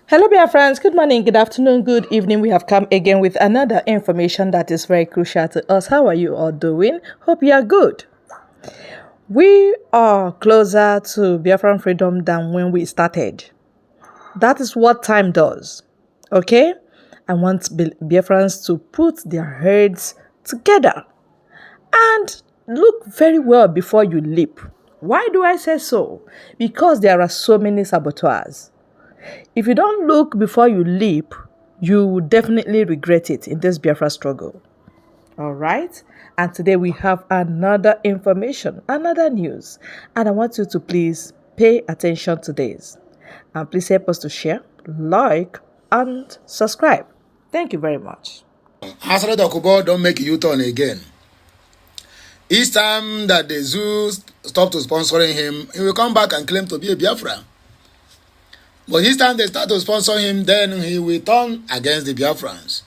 Hello, dear friends. Good morning, good afternoon, good evening. We have come again with another information that is very crucial to us. How are you all doing? Hope you are good. We are closer to Biafran freedom than when we started. That is what time does. Okay? I want Biafrans to put their heads together and look very well before you leap. Why do I say so? Because there are so many saboteurs. If you don't look before you leap, you will definitely regret it in this Biafra struggle. All right? And today we have another information, another news. And I want you to please pay attention to this. And please help us to share, like, and subscribe. Thank you very much. Asari Dokubo don't make a U-turn again. Each time that the zoo stop to sponsoring him, he will come back and claim to be a Biafra. But each time they start to sponsor him, then he will turn against the Biafrans.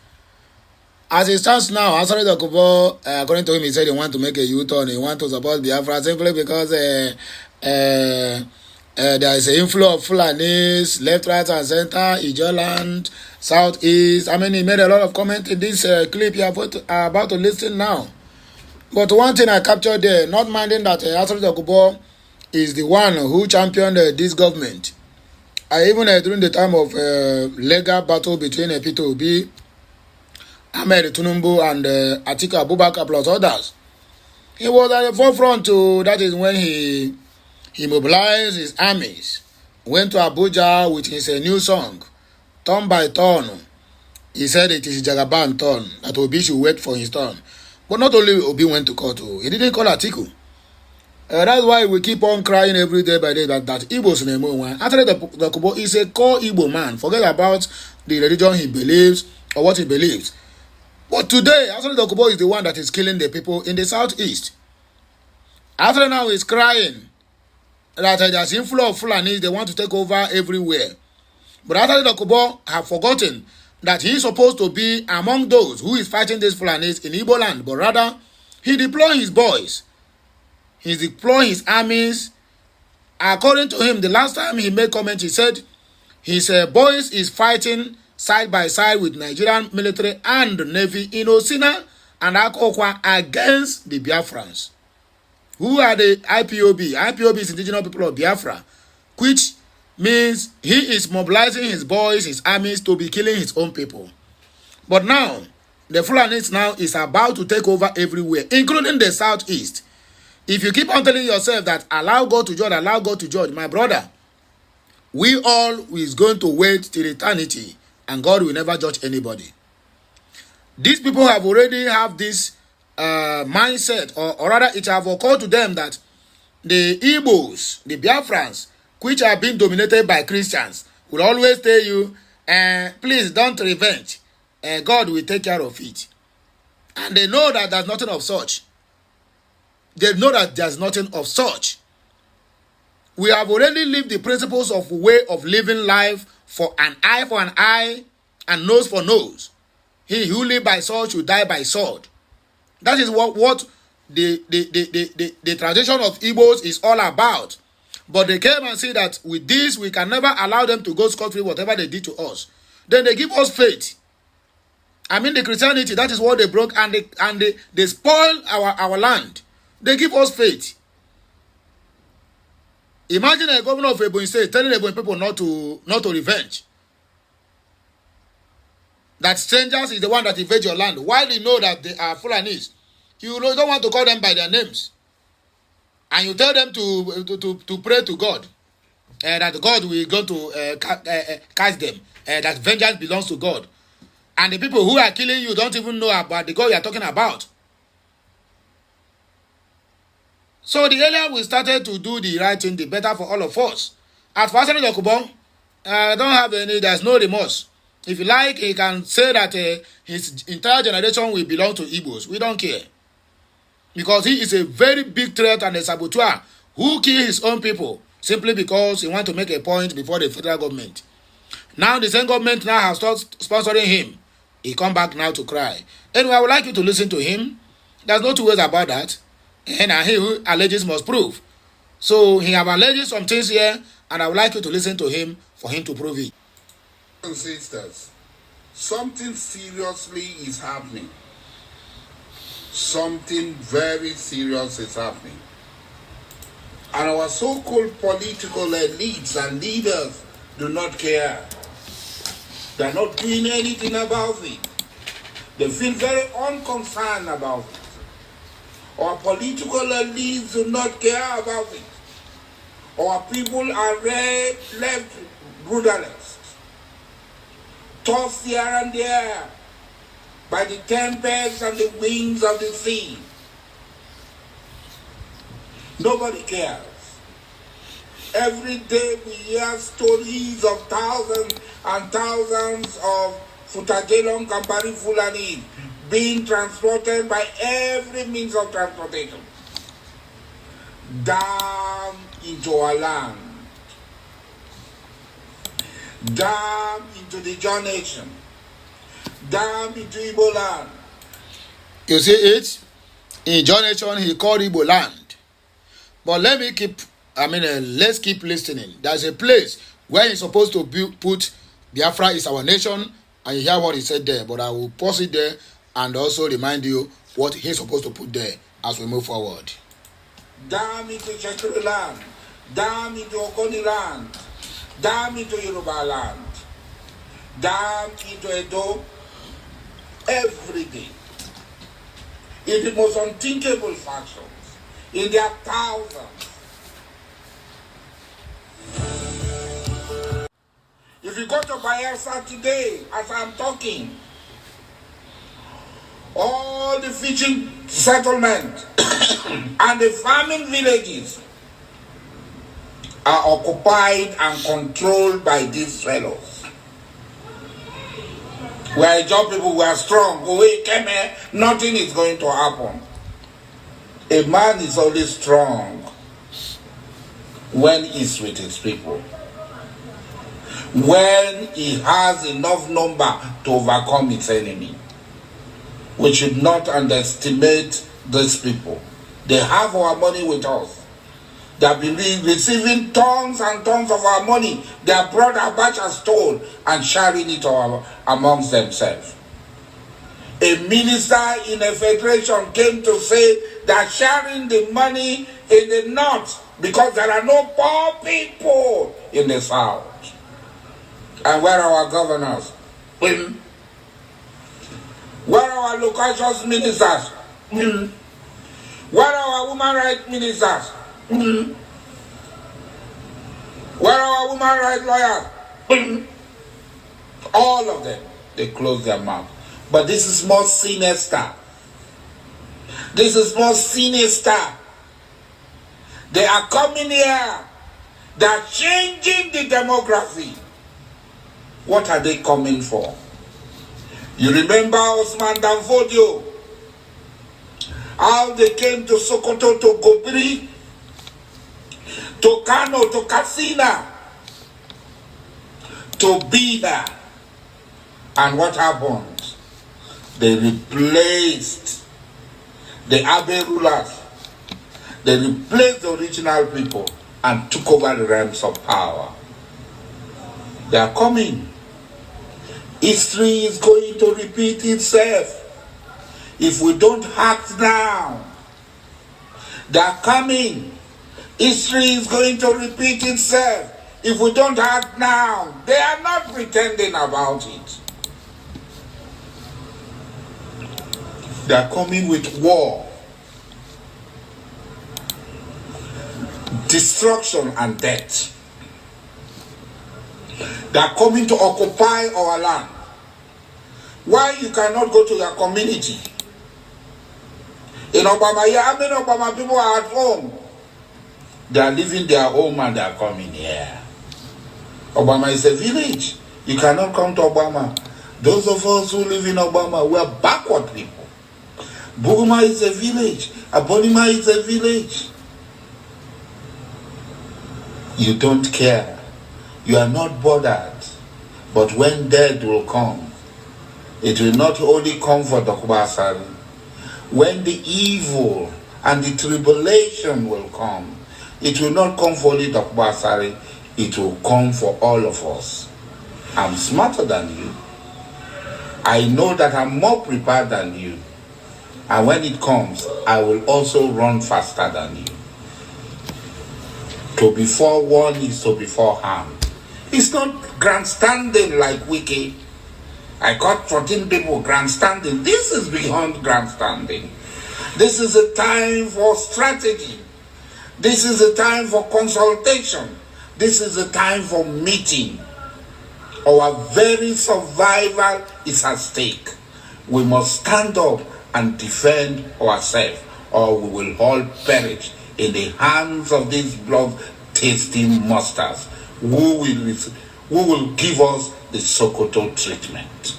As it stands now, Asari Dokubo, according to him, he said he want to make a U-turn. He want to support Biafra simply because there is an inflow of Fulanis, left, right, and center, Ijaw land, southeast. I mean, he made a lot of comments in this clip you are about to listen now. But one thing I captured there, not minding that Asari Dokubo is the one who championed this government. Even during the time of legal battle between Peter Obi, Ahmed Tinubu, and Atiku Abubakar plus others, he was at the forefront. That is when he mobilized his armies, went to Abuja with his new song, turn by turn. He said it is Jagaban turn, that Obi should wait for his turn. But not only Obi went to court, he didn't call Atiku. That's why we keep on crying every day by day that Igbo's name one. After the Dokubo is a core Igbo man. Forget about the religion he believes or what he believes. But today, after the Dokubo is the one that is killing the people in the southeast. After now he's crying that there's inflow of Fulani, they want to take over everywhere. But after the Dokubo have forgotten that he is supposed to be among those who is fighting these Fulanis in Igbo land, but rather he deploy his boys. He's deploying his armies. According to him, the last time he made comment, he said his boys is fighting side by side with Nigerian military and navy in Osina and Akokwa against the Biafrans. Who are the IPOB? IPOB is Indigenous People of Biafra, which means he is mobilizing his boys, his armies to be killing his own people. But now, the Fulanis now is about to take over everywhere, including the southeast. If you keep on telling yourself that allow God to judge, my brother, we all is going to wait till eternity and God will never judge anybody. These people have already have this mindset, or rather it have occurred to them that the Igbos, the Biafrans, which are being dominated by Christians, will always tell you, please don't revenge. God will take care of it. And they know that there's nothing of such. They know that there's nothing of such. We have already lived the principles of way of living life for an eye and nose for nose. He who live by sword should die by sword. That is what the tradition of Igbos is all about. But they came and said that with this, we can never allow them to go scot-free whatever they did to us. Then they give us faith. I mean, the Christianity, that is what they broke, and they spoil our land. They give us faith. Imagine a governor of Ebonyi State telling Ebonyi people not to revenge. That strangers is the one that invade your land. While you know that they are Fulanis, you don't want to call them by their names. And you tell them to pray to God. That God will go to catch them. That vengeance belongs to God. And the people who are killing you don't even know about the God you are talking about. So the earlier we started to do the right thing, the better for all of us. As for Asari Dokubo, there's no remorse. If you like, he can say that his entire generation will belong to Igbos. We don't care. Because he is a very big threat and a saboteur who kills his own people simply because he wants to make a point before the federal government. Now the same government now has started sponsoring him. He come back now to cry. Anyway, I would like you to listen to him. There's no two ways about that. And he who alleges must prove. So he have alleged some things here, and I would like you to listen to him for him to prove it. and sisters, something seriously is happening. Something very serious is happening. And our so-called political elites and leaders do not care. They're not doing anything about it. They feel very unconcerned about it. Our political elites do not care about it. Our people are left brutalist, tossed here and there by the tempests and the winds of the sea. Nobody cares. Every day we hear stories of thousands and thousands of Futajelong Kampari Fulani being transported by every means of transportation down into our land, down into the Ijaw nation, down into Igbo land. You see it? In Ijaw nation, he called Igbo land. But let's keep listening. There's a place where he's supposed to put Biafra is our nation, and you hear what he said there. But I will pause it there and also remind you what he's supposed to put there as we move forward. Down into Chekere land, down into Okoni land, down into Yoruba land, down into Edo, every day. In the most unthinkable fashions, in their thousands. If you go to Bayelsa today, as I'm talking, all the fishing settlements and the farming villages are occupied and controlled by these fellows. We are Ijaw people, we are strong. We came here, nothing is going to happen. A man is always strong when he's with his people, when he has enough number to overcome his enemy. We should not underestimate these people. They have our money with us. They have been receiving tons and tons of our money. They have brought our batch and stole and sharing it amongst themselves. A minister in a federation came to say that sharing the money in the north because there are no poor people in the south. And where are our governors? Where are our local ministers? Where are our women rights ministers? Where are our women rights lawyers? All of them, they close their mouth. But this is more sinister. This is more sinister. They are coming here. They are changing the demography. What are they coming for? You remember Osman Danfodio? How they came to Sokoto, to Gobiri, to Kano, to Katsina, to be there. And what happened? They replaced the Abe rulers. They replaced the original people and took over the realms of power. They are coming. History is going to repeat itself if we don't act now. They are coming. History is going to repeat itself if we don't act now. They are not pretending about it. They are coming with war, destruction and death. They are coming to occupy our land. Why you cannot go to your community? In Obama, how many Obama people are at home? They are leaving their home and they are coming here. Obama is a village. You cannot come to Obama. Those of us who live in Obama, we are backward people. Buguma is a village. Abonima is a village. You don't care. You are not bothered. But when death will come, it will not only come for Dokubo Asari. When the evil and the tribulation will come, it will not come for only Dokubo Asari. It will come for all of us. I'm smarter than you. I know that I'm more prepared than you. And when it comes, I will also run faster than you. To be forewarned is to be forearmed. It's not grandstanding like Wiki. I caught 14 people grandstanding. This is beyond grandstanding. This is a time for strategy. This is a time for consultation. This is a time for meeting. Our very survival is at stake. We must stand up and defend ourselves, or we will all perish in the hands of these blood-tasting monsters who will give us the Sokoto treatment.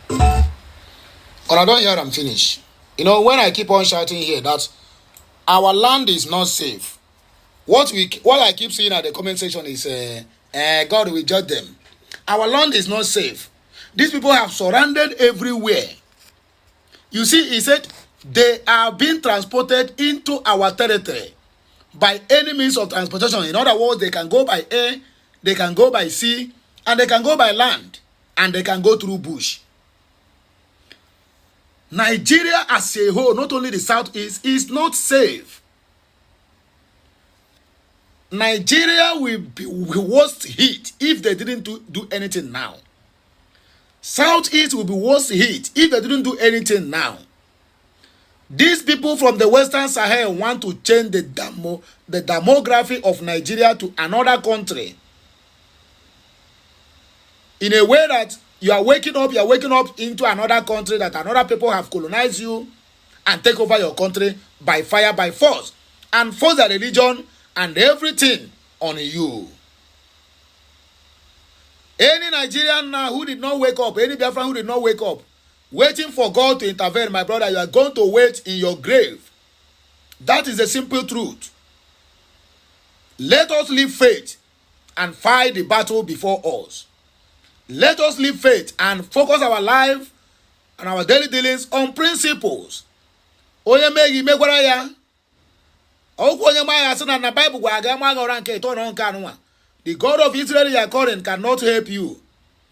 And I don't hear them finish. You know, when I keep on shouting here that our land is not safe, what I keep seeing at the comment section is God will judge them. Our land is not safe. These people have surrounded everywhere. You see, he said they are being transported into our territory by any means of transportation. In other words, they can go by air, they can go by sea, and they can go by land, and they can go through bush. Nigeria as a whole, not only the southeast, is not safe. Nigeria will be worst hit if they didn't do anything now. Southeast will be worst hit if they didn't do anything now. These people from the Western Sahel want to change the demography of Nigeria to another country. In a way that you are waking up into another country that another people have colonized you and take over your country by fire, by force, and force their religion and everything on you. Any Nigerian now who did not wake up, any Biafran who did not wake up, waiting for God to intervene, my brother, you are going to wait in your grave. That is the simple truth. Let us live faith and fight the battle before us. Let us live faith and focus our life and our daily dealings on principles. Onye megi megwara ya. Okwu onye maya sị na Bible gwa aga ma gora nke ito no nka anwa. The God of Israel you are calling cannot help you.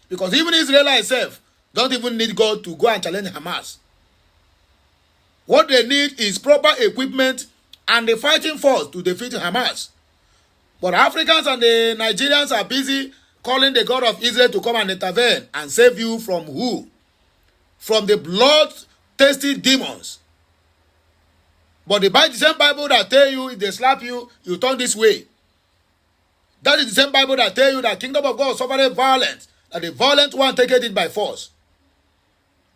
Because even Israel itself don't even need God to go and challenge Hamas. What they need is proper equipment and the fighting force to defeat Hamas. But Africans and the Nigerians are busy calling the God of Israel to come and intervene and save you from who? From the blood-thirsty demons. But the same Bible that tell you if they slap you, you turn this way. That is the same Bible that tell you that kingdom of God suffered violence, that the violent one take it by force.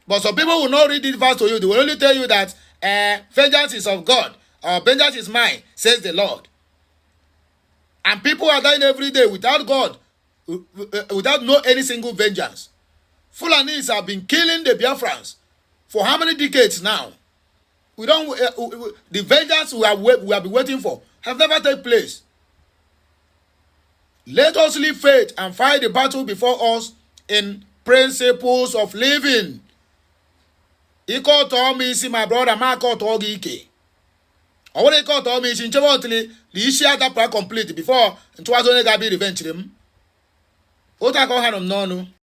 But some people will not read this verse to you. They will only tell you that vengeance is of God, or vengeance is mine, says the Lord. And people are dying every day without God, without no any single vengeance. Fulanis have been killing the Biafrans for how many decades now? The vengeance we have been waiting for have never taken place. Let us live faith and fight the battle before us in principles of living. Iko to me see my brother Marco to ike. I want to to me in Chevotli, the issue that complete before and 2000 gabi revenge him. Ota ko hanum nonu.